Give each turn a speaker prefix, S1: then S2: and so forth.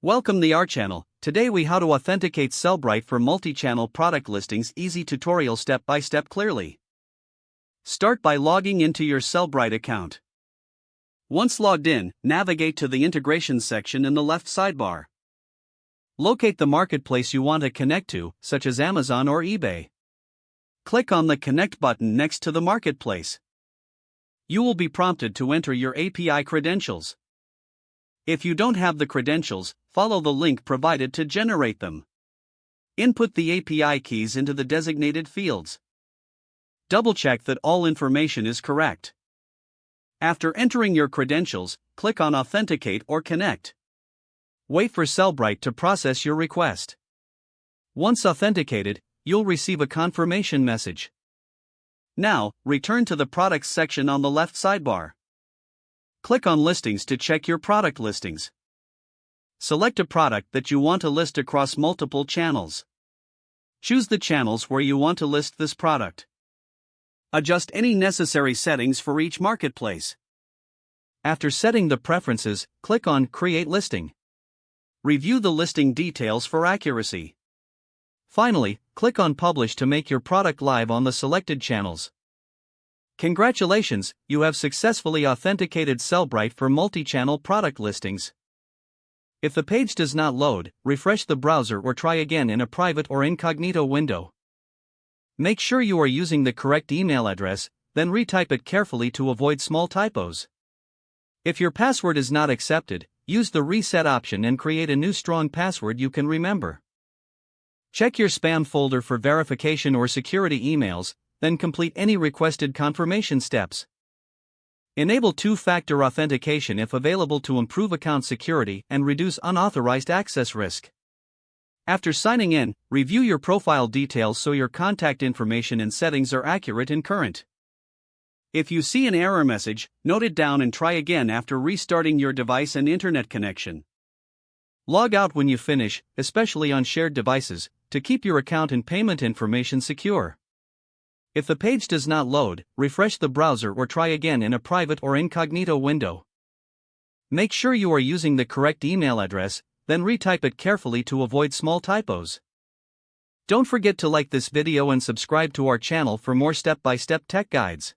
S1: Welcome to our channel. Today we how to authenticate Sellbrite for multi-channel product listings. Easy tutorial step by step clearly. Start by logging into your Sellbrite account. Once logged in, navigate to the integrations section in the left sidebar. Locate the marketplace you want to connect to, such as Amazon or eBay. Click on the Connect button next to the marketplace. You will be prompted to enter your API credentials. If you don't have the credentials, follow the link provided to generate them. Input the API keys into the designated fields. Double-check that all information is correct. After entering your credentials, click on Authenticate or Connect. Wait for Sellbrite to process your request. Once authenticated, you'll receive a confirmation message. Now, return to the Products section on the left sidebar. Click on Listings to check your product listings. Select a product that you want to list across multiple channels. Choose the channels where you want to list this product. Adjust any necessary settings for each marketplace. After setting the preferences, click on Create Listing. Review the listing details for accuracy. Finally, click on Publish to make your product live on the selected channels. Congratulations, you have successfully authenticated Sellbrite for multi-channel product listings. If the page does not load, refresh the browser or try again in a private or incognito window. Make sure you are using the correct email address, then retype it carefully to avoid small typos. If your password is not accepted, use the reset option and create a new strong password you can remember. Check your spam folder for verification or security emails, then complete any requested confirmation steps. Enable two-factor authentication if available to improve account security and reduce unauthorized access risk. After signing in, review your profile details so your contact information and settings are accurate and current. If you see an error message, note it down and try again after restarting your device and internet connection. Log out when you finish, especially on shared devices, to keep your account and payment information secure. If the page does not load, refresh the browser or try again in a private or incognito window. Make sure you are using the correct email address, then retype it carefully to avoid small typos. Don't forget to like this video and subscribe to our channel for more step-by-step tech guides.